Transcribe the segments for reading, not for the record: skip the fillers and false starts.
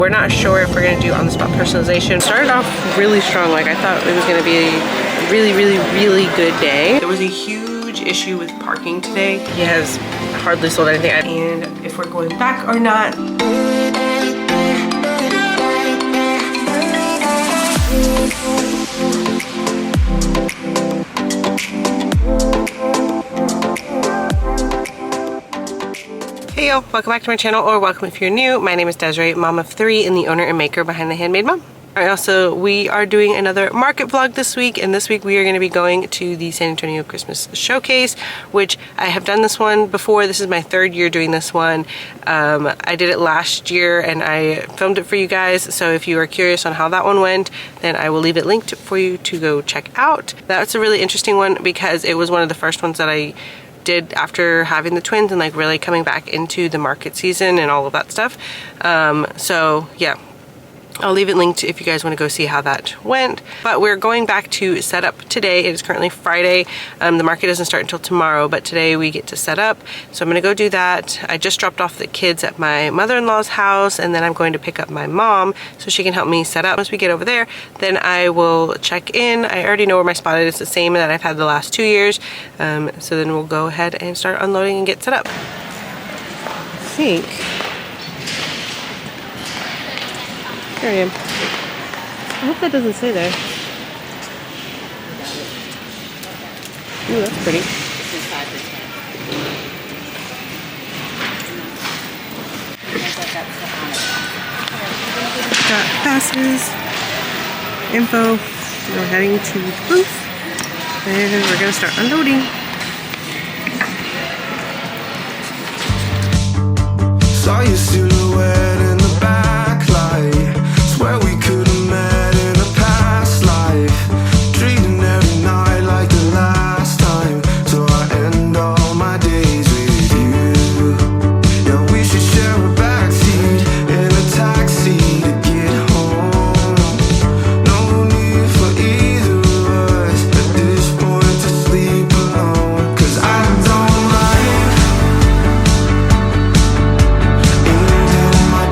We're not sure if we're gonna do on-the-spot personalization. Started off really strong. Like I thought it was gonna be a really good day. There was a huge issue with parking today. He has hardly sold anything. And if we're going back or not. Hey yo, welcome back to my channel, or welcome if you're new. My name is Desiree, mom of 3 and the owner and maker behind The Handmade Mom. We are doing another market vlog this week, and this week we are going to be going to the San Antonio Christmas Showcase, which I have done this one before. This is my 3rd year doing this one. I did it last year and I filmed it for you guys, so if you are curious on how that one went, then I will leave it linked for you to go check out. That's a really interesting one because it was one of the first ones that I did after having the twins and like really coming back into the market season and all of that stuff. So yeah, I'll leave it linked if you guys want to go see how that went. But we're going back to set up today. It is currently Friday. The market doesn't start until tomorrow, but today we get to set up. So I'm going to go do that. I just dropped off the kids at my mother-in-law's house, and then I'm going to pick up my mom so she can help me set up. Once we get over there, then I will check in. I already know where my spot is. It's the same that I've had the last 2 years. So then we'll go ahead and start unloading and get set up. I think here I am. I hope that doesn't say there. Ooh, that's pretty. Got passes, info. We're heading to the booth, and we're gonna start unloading. Saw your silhouette in the backlight. Swear we could have met in a past life. Dreaming every night like the last time. So I end all my days with you. Yeah, we should share a backseat in a taxi to get home. No need for either of us at this point to sleep alone. 'Cause I don't like ending my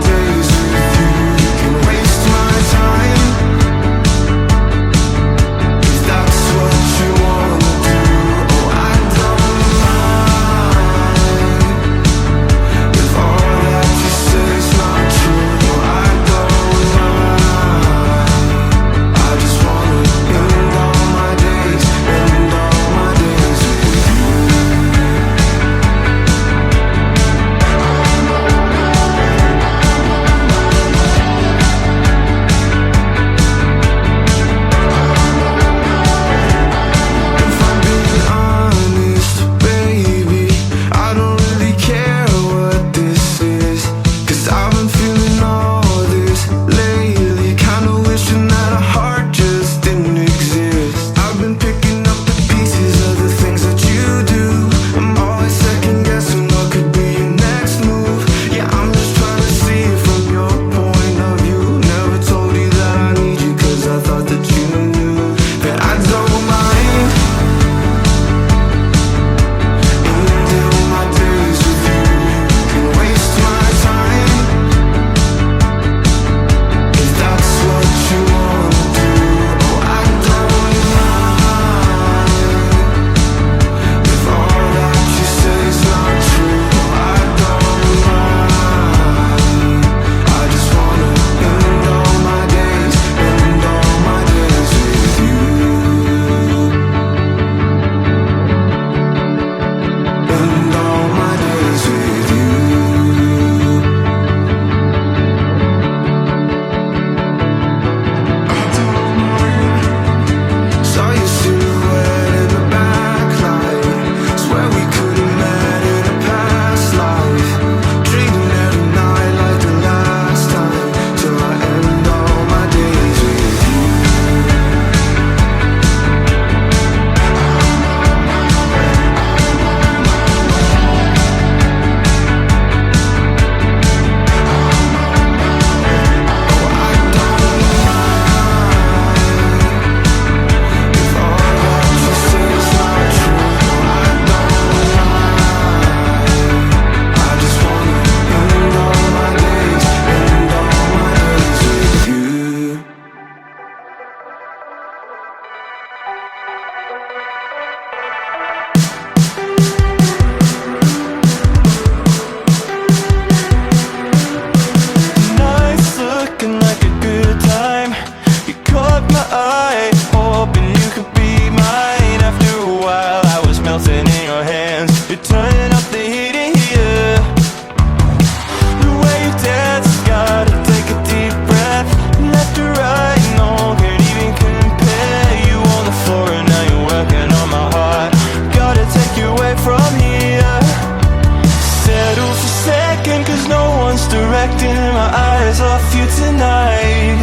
tonight.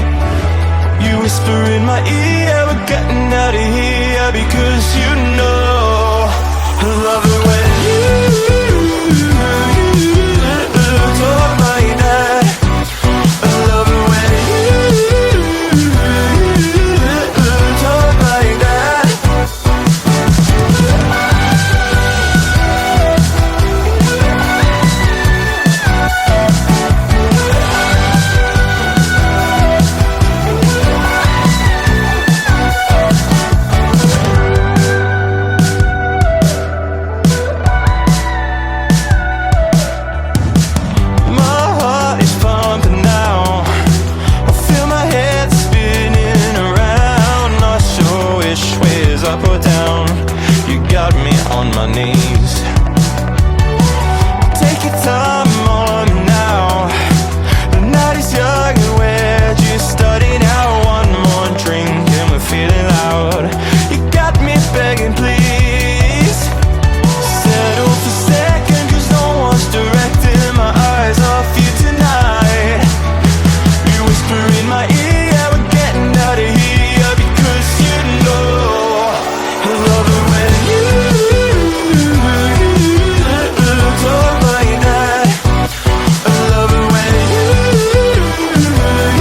You whisper in my ear, we're getting out of here, because you know I love it when you talk like that. I love it when you talk like that. On my knees. Take your time on me now. The night is young and we're just starting out. One more drink and we're feeling loud. You got me begging, please settle for second, cause no one's directing my eyes off you tonight. You whisper in my ear, yeah, we're getting out of here, because you know I love it when you talk like that. I love it when you talk like that.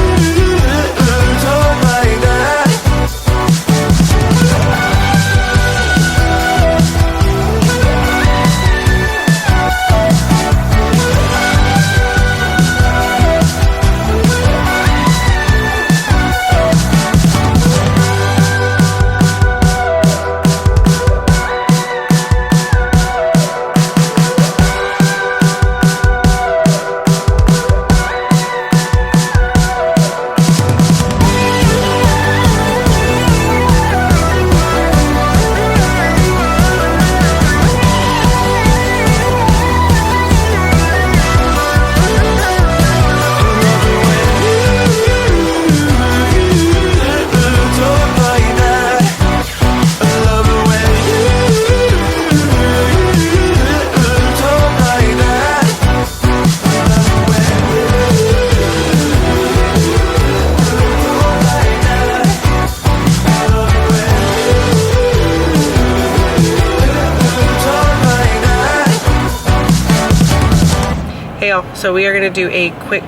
Hey y'all, so we are gonna do a quick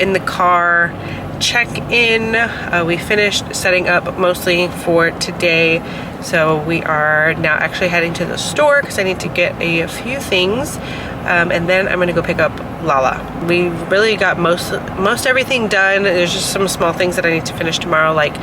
in the car check-in. We finished setting up mostly for today, so we are now actually heading to the store because I need to get a few things, and then I'm gonna go pick up Lala. We really got most everything done. There's just some small things that I need to finish tomorrow, like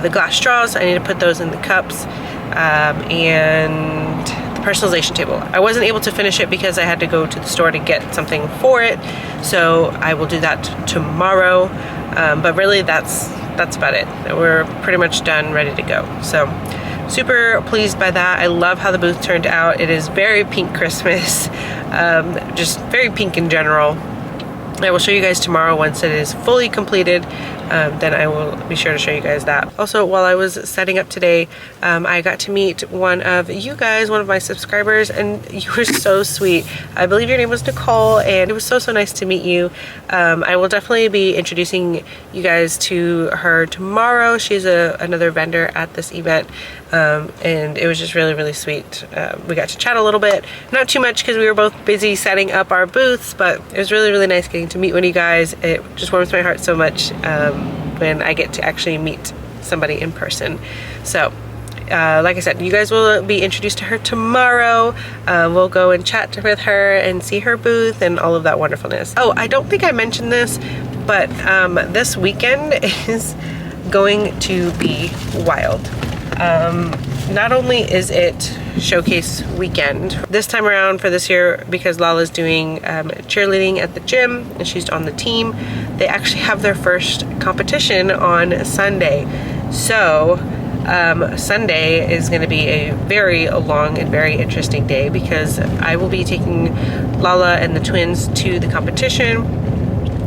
the glass straws. I need to put those in the cups, and the personalization table. I wasn't able to finish it because I had to go to the store to get something for it, so I will do that tomorrow. But really that's about it. We're pretty much done, ready to go. So super pleased by that. I love how the booth turned out. It is very pink Christmas, just very pink in general. I will show you guys tomorrow once it is fully completed. Then I will be sure to show you guys that. Also, while I was setting up today, I got to meet one of you guys, one of my subscribers, and you were so sweet. I believe your name was Nicole, and it was so nice to meet you. I will definitely be introducing you guys to her tomorrow. She's another vendor at this event, and it was just really sweet. We got to chat a little bit, not too much because we were both busy setting up our booths, but it was really nice getting to meet one of you guys. It just warms my heart so much when I get to actually meet somebody in person. So like I said, you guys will be introduced to her tomorrow. We'll go and chat with her and see her booth and all of that wonderfulness. Oh, I don't think I mentioned this, but this weekend is going to be wild. Not only is it showcase weekend this time around for this year, because Lala's doing cheerleading at the gym and she's on the team, they actually have their first competition on Sunday. So Sunday is going to be a very long and very interesting day, because I will be taking Lala and the twins to the competition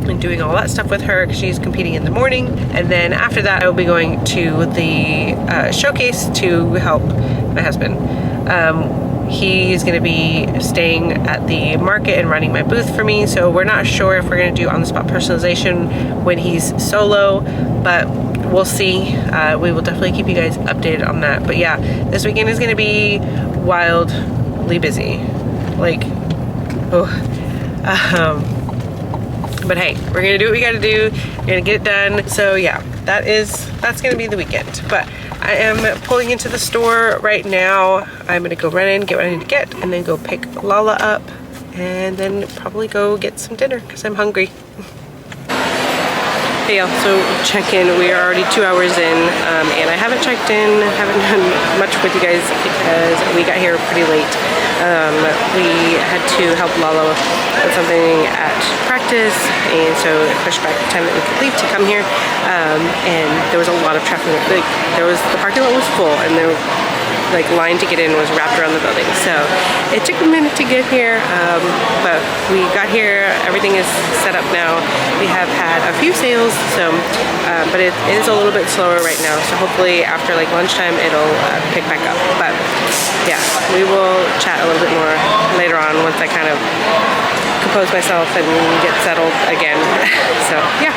and doing all that stuff with her because she's competing in the morning, and then after that I will be going to the showcase to help my husband. he's gonna be staying at the market and running my booth for me. So we're not sure if we're gonna do on-the-spot personalization when he's solo, but we'll see. We will definitely keep you guys updated on that. But yeah, this weekend is gonna be wildly busy. Like, but hey, we're gonna do what we gotta do. We're gonna get it done. So yeah, that's gonna be the weekend. But I am pulling into the store right now. I'm gonna go run in, get what I need to get, and then go pick Lala up, and then probably go get some dinner because I'm hungry. Hey y'all, so check in. We are already 2 hours in, and I haven't checked in, haven't done much with you guys because we got here pretty late. We had to help Lala with something at practice, and so it pushed back the time that we could leave to come here. And there was a lot of traffic. Like, the parking lot was full, and there like line to get in was wrapped around the building. So it took a minute to get here, but we got here. Everything is set up now. We have had a few sales, so but it is a little bit slower right now. So hopefully after like lunchtime it'll pick back up. But yeah, we will chat a little bit more later on once I kind of compose myself and get settled again. So yeah.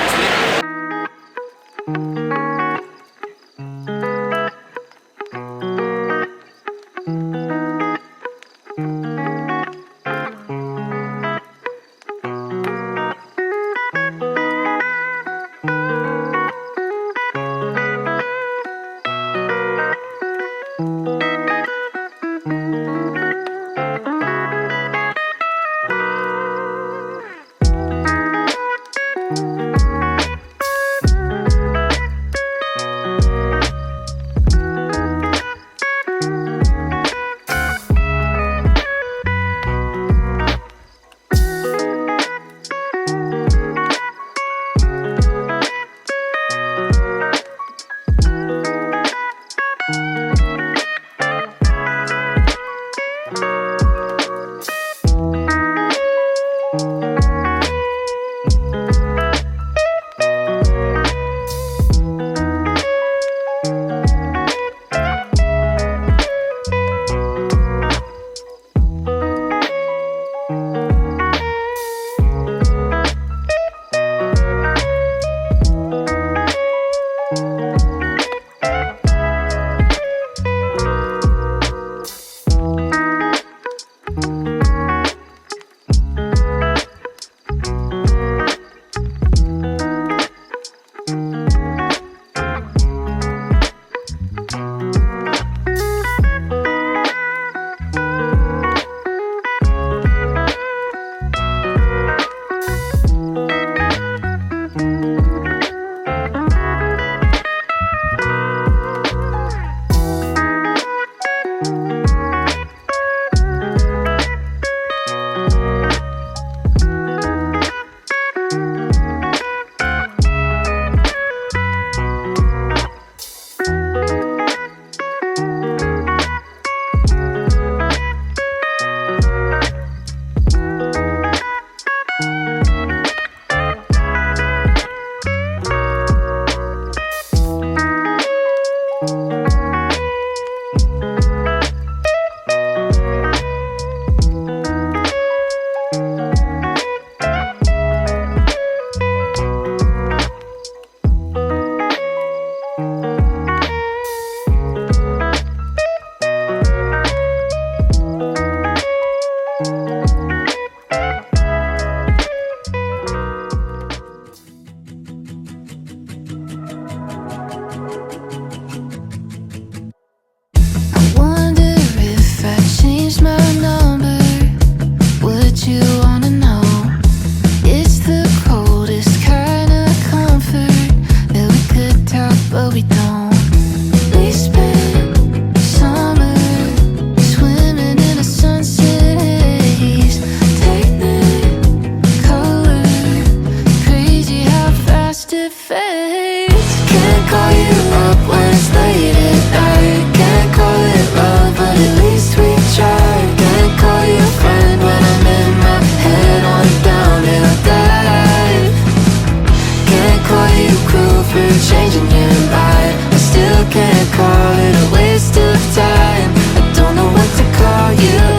changing your mind. I still can't call it a waste of time. I don't know what to call you.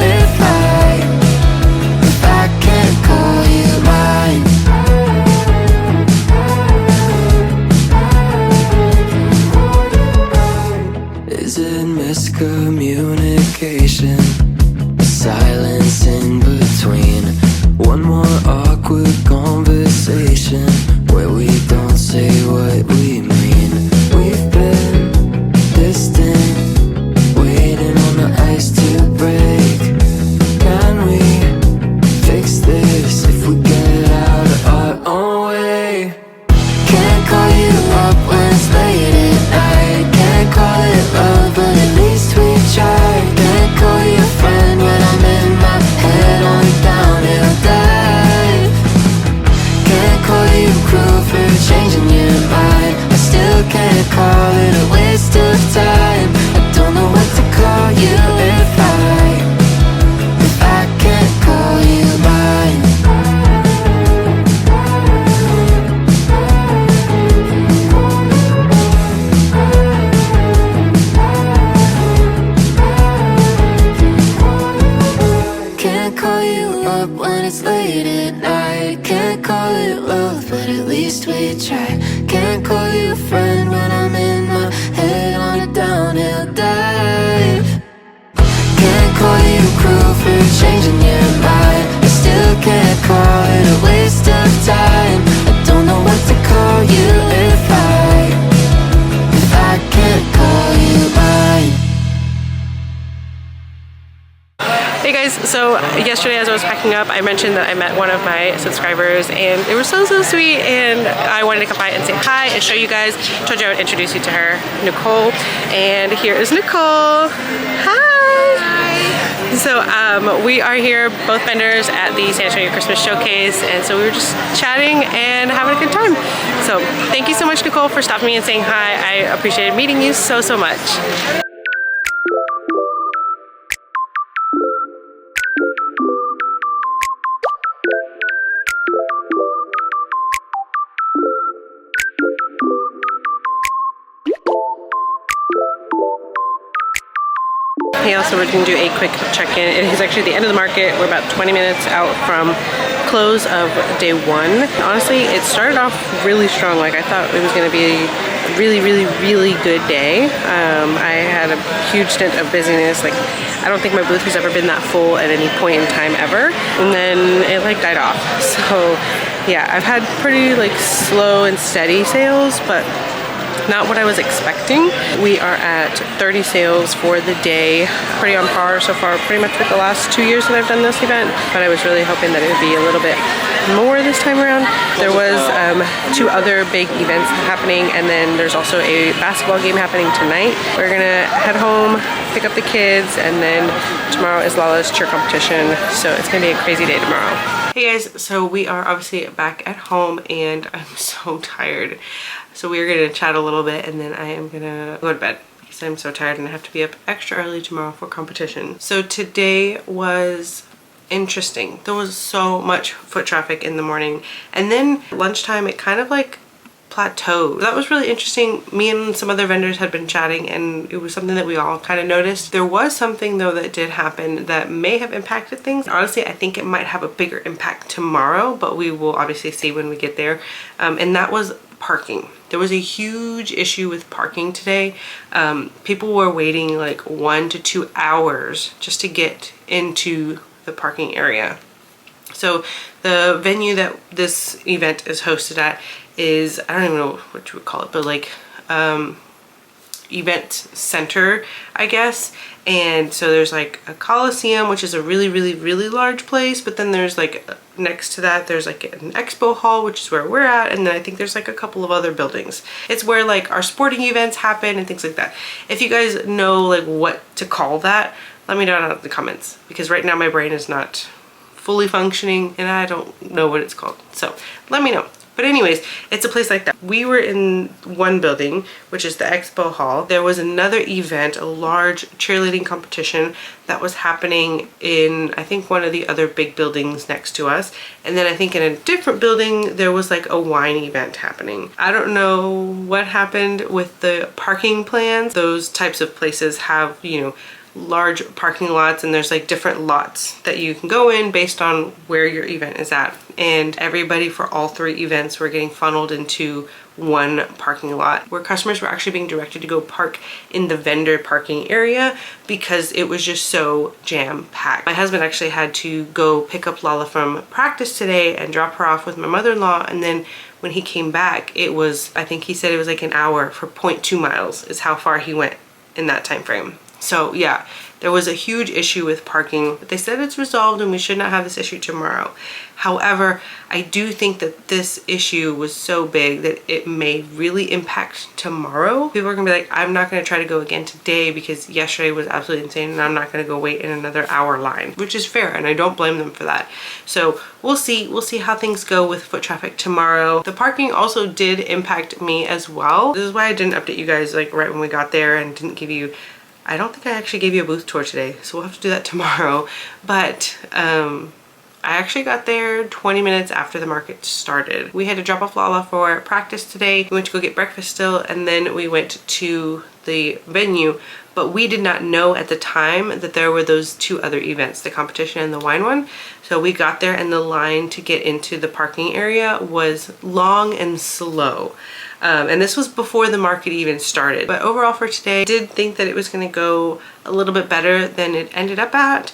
call you up when it's late at night. Can't call it love, but at least we tried. Can't call you a friend when I'm in my head on a downhill dive. Can't call you cruel for changing your mind. I still can't call it a waste of time. I don't know what to call you if I can't call you mine. Can't call you up when it's late at night. Can't call it love, but at least we tried. Can't call you a friend when I'm in my head on a downhill dive. Can't call you cruel for changing your mind. I still can't call it a waste of time. I don't know what to call you if I can't call you mine. Hey guys, so yesterday as I was packing up, I mentioned that I met one of my subscribers and it was so sweet, and I wanted to come by and say hi and show you guys. Told you I would introduce you to her, Nicole, and here is Nicole. Hi! So we are here, both vendors, at the San Antonio Christmas Showcase, and so we were just chatting and having a good time. So thank you so much, Nicole, for stopping me and saying hi. I appreciated meeting you so much. Hey, also we're going to do a quick check-in. It is actually the end of the market. We're about 20 minutes out from close of day one. Honestly, it started off really strong. Like, I thought it was going to be a really good day. I had a huge stint of busyness. Like, I don't think my booth has ever been that full at any point in time ever. And then it like died off. So yeah, I've had pretty like slow and steady sales, but not what I was expecting. We are at 30 sales for the day, pretty on par so far, pretty much with the last 2 years that I've done this event, but I was really hoping that it would be a little bit more this time around. There was 2 other big events happening, and then there's also a basketball game happening tonight. We're gonna head home, pick up the kids, and then tomorrow is Lala's cheer competition, so it's gonna be a crazy day tomorrow. Hey guys, so we are obviously back at home and I'm so tired. So we are gonna chat a little bit and then I am gonna go to bed because I'm so tired and I have to be up extra early tomorrow for competition. So today was interesting. There was so much foot traffic in the morning, and then lunchtime it kind of like plateaued. That was really interesting. Me and some other vendors had been chatting and it was something that we all kind of noticed. There was something though that did happen that may have impacted things. Honestly, I think it might have a bigger impact tomorrow, but we will obviously see when we get there. And that was parking. There was a huge issue with parking today. People were waiting like 1 to 2 hours just to get into the parking area. So the venue that this event is hosted at is, I don't even know what you would call it, but like event center, I guess. And so there's like a Coliseum, which is a really large place, but then there's like next to that there's like an expo hall, which is where we're at, and then I think there's like a couple of other buildings. It's where like our sporting events happen and things like that. If you guys know like what to call that, let me know down in the comments, because right now my brain is not fully functioning and I don't know what it's called, so let me know. But anyways, it's a place like that. We were in one building, which is the expo hall. There was another event, a large cheerleading competition that was happening in, I think, one of the other big buildings next to us. And then I think in a different building, there was like a wine event happening. I don't know what happened with the parking plans. Those types of places have, you know, large parking lots, and there's like different lots that you can go in based on where your event is at, and everybody for all 3 events were getting funneled into one parking lot where customers were actually being directed to go park in the vendor parking area because it was just so jam-packed. My husband actually had to go pick up Lala from practice today and drop her off with my mother-in-law, and then when he came back, it was, I think he said it was like an hour for 0.2 miles is how far he went in that time frame. So yeah, there was a huge issue with parking, but they said it's resolved and we should not have this issue tomorrow. However, I do think that this issue was so big that it may really impact tomorrow. People are gonna be like, I'm not gonna try to go again today because yesterday was absolutely insane and I'm not gonna go wait in another hour line, which is fair and I don't blame them for that. So we'll see how things go with foot traffic tomorrow. The parking also did impact me as well. This is why I didn't update you guys like right when we got there and didn't give you, I don't think I actually gave you a booth tour today, so we'll have to do that tomorrow. But I actually got there 20 minutes after the market started. We had to drop off Lala for practice today. We went to go get breakfast still, and then we went to the venue, but we did not know at the time that there were those two other events, the competition and the wine one. So we got there and the line to get into the parking area was long and slow. And this was before the market even started. But overall for today, I did think that it was gonna go a little bit better than it ended up at.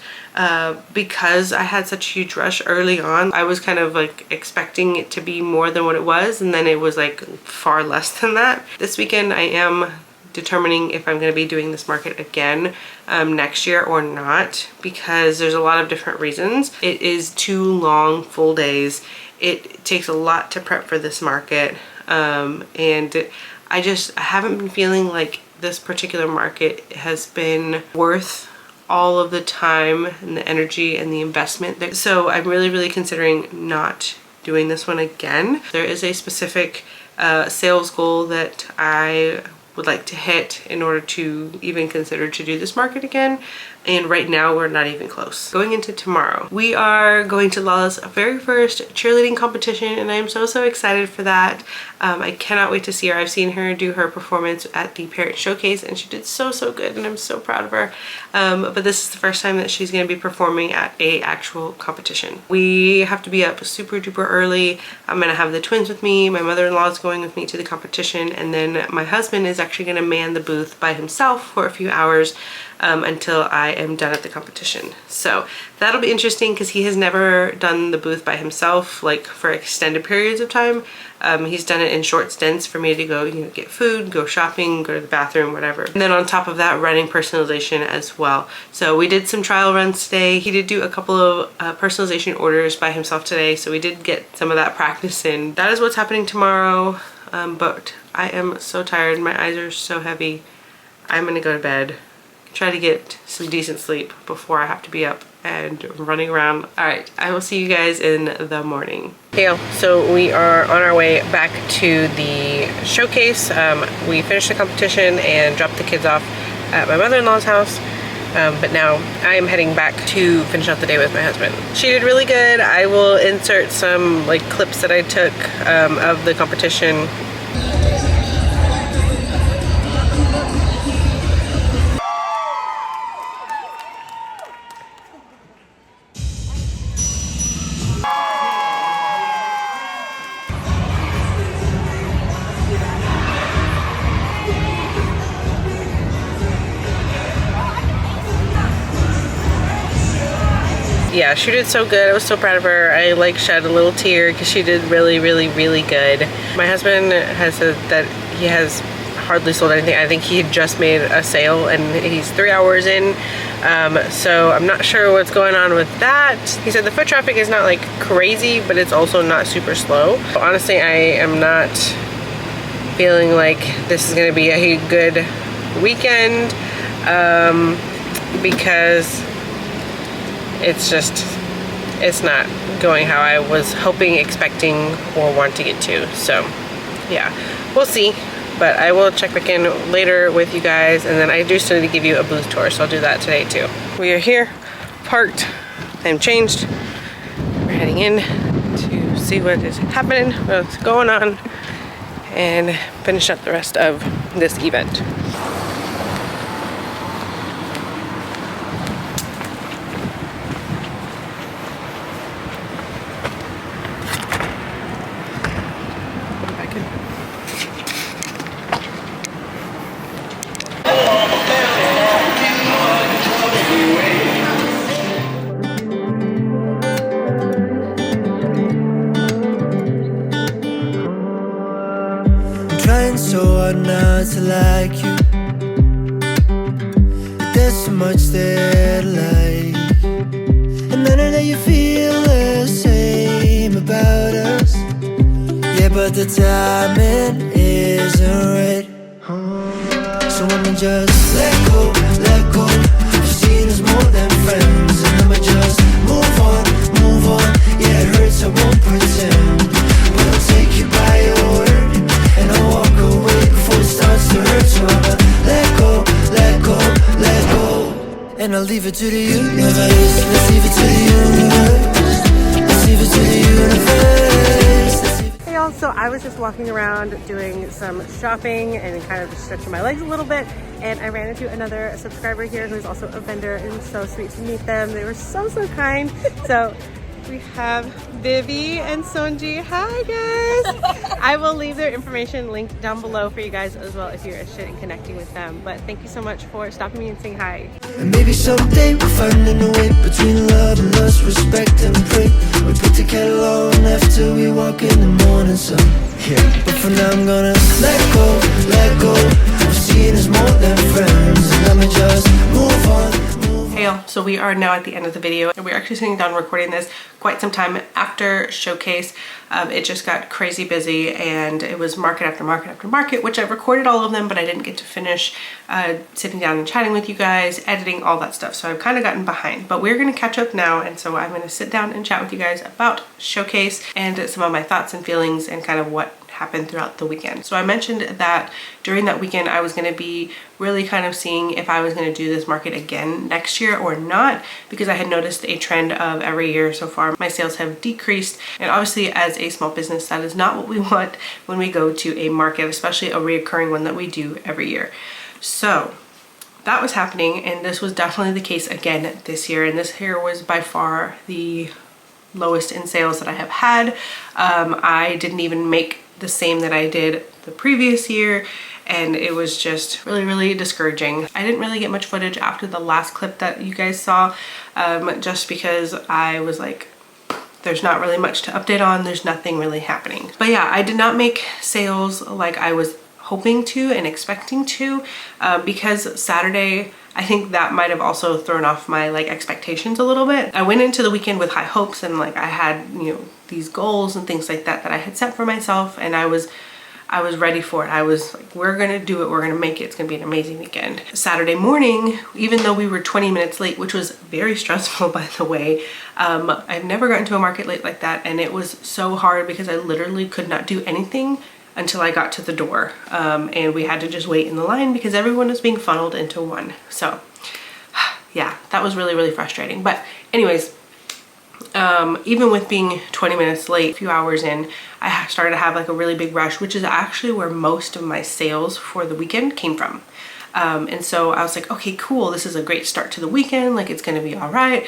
Because I had such a huge rush early on. I was kind of like expecting it to be more than what it was, and then it was like far less than that. This weekend I am determining if I'm going to be doing this market again next year or not, because there's a lot of different reasons. It is 2 long full days. It takes a lot to prep for this market, and I haven't been feeling like this particular market has been worth all of the time and the energy and the investment. So I'm really considering not doing this one again. There is a specific sales goal that I would like to hit in order to even consider to do this market again, and right now we're not even close. Going into tomorrow, we are going to Lala's very first cheerleading competition, and I am so excited for that. I cannot wait to see her. I've seen her do her performance at the parent showcase and she did so good, and I'm so proud of her. But this is the first time that she's going to be performing at a actual competition. We have to be up super duper early. I'm going to have the twins with me. My mother-in-law is going with me to the competition, and then my husband is actually going to man the booth by himself for a few hours until I am done at the competition. So that'll be interesting because he has never done the booth by himself like for extended periods of time. He's done it in short stints for me to go, get food, go shopping, go to the bathroom, whatever. And then on top of that, running personalization as well. So we did some trial runs today. He did do a couple of personalization orders by himself today, so we did get some of that practice in. That is what's happening tomorrow, but I am so tired. My eyes are so heavy. I'm gonna go to bed, try to get some decent sleep before I have to be up and running around. All right, I will see you guys in the morning. Hey y'all, so we are on our way back to the showcase. We finished the competition and dropped the kids off at my mother-in-law's house. But now I am heading back to finish out the day with my husband. She did really good. I will insert some like clips that I took of the competition. Yeah, she did so good. I was so proud of her. I like shed a little tear because she did really good. My husband has said that he has hardly sold anything. I think he had just made a sale and he's 3 hours in. So I'm not sure what's going on with that. He said the foot traffic is not like crazy, but it's also not super slow. Honestly, I am not feeling like this is gonna be a good weekend because it's not going how I was hoping, expecting, or wanting it to. So yeah, we'll see. But I will check back in later with you guys, and then I do still need to give you a booth tour, so I'll do that today too. We are here, parked, I'm changed. We're heading in to see what is happening, what's going on, and finish up the rest of this event. Trying so hard not to like you. The there's so much that I like, and I know that you feel the same about us. Yeah, but the timing isn't right. So I'ma just let go, let go. I've seen us more than friends, and I'ma just move on, move on. Yeah, it hurts, I won't pretend, but I'll take you by your word, and I'll walk away before it starts to hurt. So I'ma let go, let go, let go, and I'll leave it to the universe. Let's leave it to the universe. Let's leave it to the universe. Hey y'all, so I was just walking around doing some shopping and kind of just stretching my legs a little bit, and I ran into another subscriber here who's also a vendor, and so sweet to meet them. They were so kind. So we have Vivi and Sonji. Hi guys! I will leave their information linked down below for you guys as well if you're interested in connecting with them. But thank you so much for stopping me and saying hi. And maybe someday we'll find a way between love and lust, respect and pray. We put the kettle on after we walk in the morning sun. Yeah. But for now I'm gonna let go, let go. I've seen us more than friends, and I'ma just move on. Hey y'all, so we are now at the end of the video, and we're actually sitting down recording this quite some time after Showcase. It just got crazy busy, and it was market after market after market, which I recorded all of them, but I didn't get to finish sitting down and chatting with you guys, editing, all that stuff. So I've kind of gotten behind, but we're gonna catch up now, and so I'm gonna sit down and chat with you guys about Showcase and some of my thoughts and feelings and kind of what happened throughout the weekend. So I mentioned that during that weekend I was going to be really kind of seeing if I was going to do this market again next year or not, because I had noticed a trend of every year so far my sales have decreased, and obviously as a small business that is not what we want when we go to a market, especially a reoccurring one that we do every year. So that was happening, and this was definitely the case again this year, and this year was by far the lowest in sales that I have had. I didn't even make the same that I did the previous year, and it was just really discouraging. I didn't really get much footage after the last clip that you guys saw, just because I was like, there's not really much to update on, there's nothing really happening. But yeah, I did not make sales like I was hoping to and expecting to, because Saturday, I think that might have also thrown off my expectations a little bit. I went into the weekend with high hopes, and I had, you know, these goals and things like that I had set for myself, and I was ready for it. I was like, we're gonna do it, we're gonna make it, it's gonna be an amazing weekend. Saturday morning, even though we were 20 minutes late, which was very stressful by the way, I've never gotten to a market late like that, and it was so hard because I literally could not do anything until I got to the door, and we had to just wait in the line because everyone was being funneled into one. So yeah, that was really frustrating. But anyways, even with being 20 minutes late, a few hours in, I started to have a really big rush, which is actually where most of my sales for the weekend came from. And so I was like, okay, cool, this is a great start to the weekend, it's gonna be all right.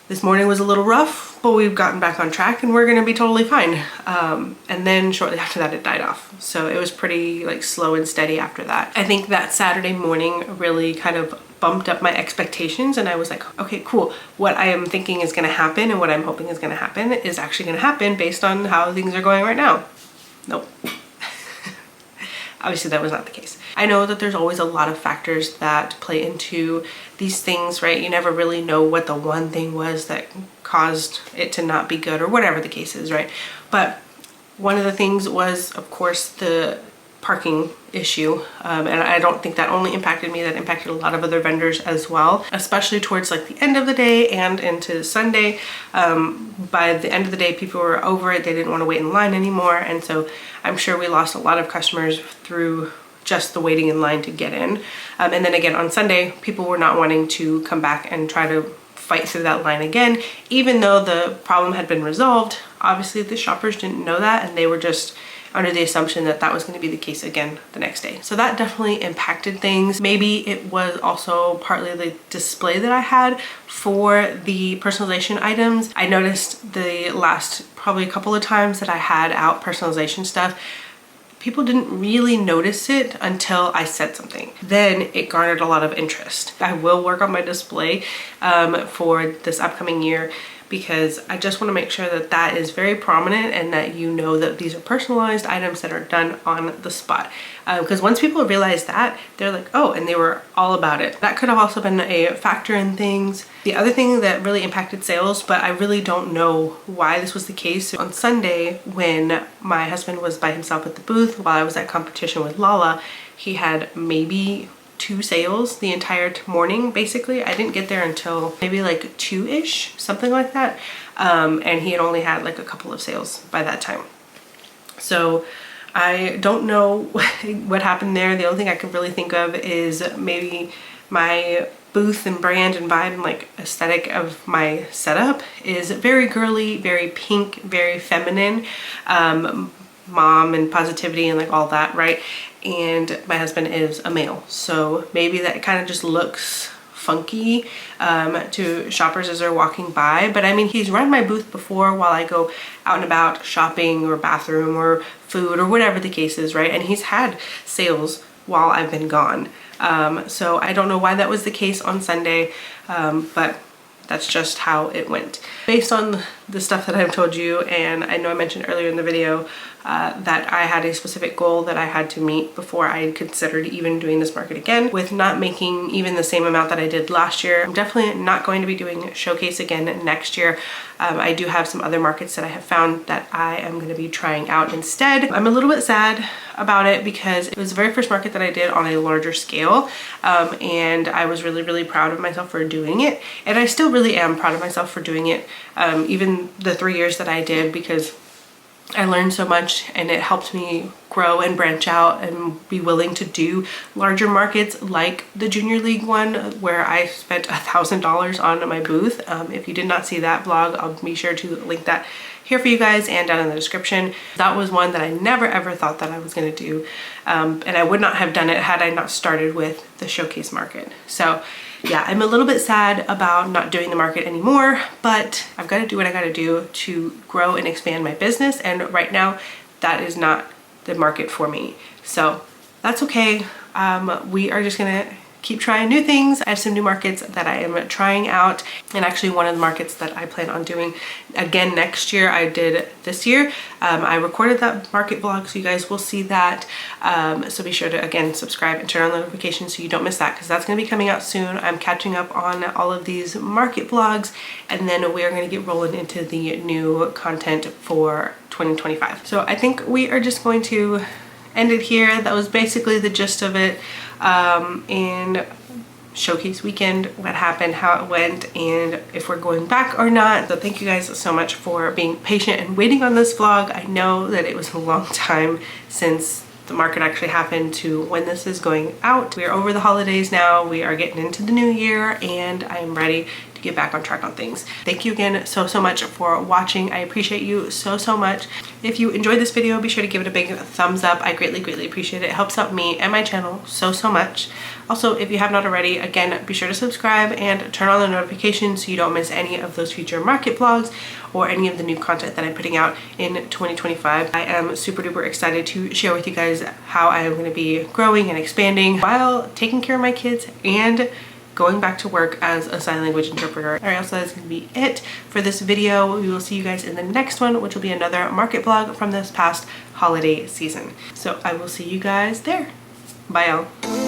This morning was a little rough, but we've gotten back on track and we're gonna be totally fine. And then shortly after that, it died off. So it was pretty slow and steady after that. I think that Saturday morning really kind of bumped up my expectations, and I was like, okay, cool. What I am thinking is gonna happen and what I'm hoping is gonna happen is actually gonna happen based on how things are going right now. Nope. Obviously that was not the case. I know that there's always a lot of factors that play into these things, right? You never really know what the one thing was that caused it to not be good, or whatever the case is, right? But one of the things was, of course, the parking issue, and I don't think that only impacted me, that impacted a lot of other vendors as well, especially towards the end of the day and into Sunday. By the end of the day, people were over it, they didn't want to wait in line anymore, and so I'm sure we lost a lot of customers through just the waiting in line to get in. And then again on Sunday, people were not wanting to come back and try to fight through that line again, even though the problem had been resolved. Obviously the shoppers didn't know that, and they were just under the assumption that that was going to be the case again the next day. So that definitely impacted things. Maybe it was also partly the display that I had for the personalization items. I noticed the last probably a couple of times that I had out personalization stuff, people didn't really notice it until I said something. Then it garnered a lot of interest. I will work on my display for this upcoming year, because I just want to make sure that that is very prominent and that you know that these are personalized items that are done on the spot. Because once people realize that, they're like, oh, and they were all about it. That could have also been a factor in things. The other thing that really impacted sales, but I really don't know why this was the case. On Sunday, when my husband was by himself at the booth while I was at competition with Lala, he had maybe 2 sales the entire morning. Basically, I didn't get there until maybe like 2-ish, something like that, and he had only had like a couple of sales by that time. So I don't know what happened there. The only thing I could really think of is maybe my booth and brand and vibe and like aesthetic of my setup is very girly, very pink, very feminine, mom and positivity and like all that, right? And my husband is a male, so maybe that kind of just looks funky to shoppers as they're walking by. But I mean, he's run my booth before while I go out and about shopping or bathroom or food or whatever the case is, right? And he's had sales while I've been gone. So I don't know why that was the case on Sunday, but that's just how it went. Based on the stuff that I've told you, and I know I mentioned earlier in the video that I had a specific goal that I had to meet before I considered even doing this market again. With not making even the same amount that I did last year, I'm definitely not going to be doing Showcase again next year. I do have some other markets that I have found that I am going to be trying out instead. I'm a little bit sad about it because it was the very first market that I did on a larger scale, and I was really proud of myself for doing it, and I still really am proud of myself for doing it, even the 3 years that I did, because I learned so much and it helped me grow and branch out and be willing to do larger markets like the Junior League one, where I spent $1,000 on my booth. If you did not see that vlog, I'll be sure to link that here for you guys and down in the description. That was one that I never ever thought that I was going to do, and I would not have done it had I not started with the Showcase market. So yeah, I'm a little bit sad about not doing the market anymore, but I've got to do what I got to do to grow and expand my business, and right now that is not the market for me. So that's okay. We are just gonna keep trying new things. I have some new markets that I am trying out, and actually one of the markets that I plan on doing again next year, I did this year. I recorded that market vlog, so you guys will see that. So be sure to, again, subscribe and turn on notifications so you don't miss that, because that's going to be coming out soon. I'm catching up on all of these market vlogs, and then we are going to get rolling into the new content for 2025. So I think we are just going to end it here. That was basically the gist of it. And Showcase weekend, what happened, how it went, and if we're going back or not. So thank you guys so much for being patient and waiting on this vlog. I know that it was a long time since the market actually happened to when this is going out. We are over the holidays now, we are getting into the new year, and I am ready to get back on track on things. Thank you again so much for watching. I appreciate you so much. If you enjoyed this video, be sure to give it a big thumbs up. I greatly appreciate it. It helps out me and my channel so much. Also, if you have not already, again, be sure to subscribe and turn on the notifications so you don't miss any of those future market vlogs or any of the new content that I'm putting out in 2025. I am super duper excited to share with you guys how I am going to be growing and expanding while taking care of my kids and going back to work as a sign language interpreter. All right, so that's gonna be it for this video. We will see you guys in the next one, which will be another market vlog from this past holiday season. So I will see you guys there. Bye, y'all.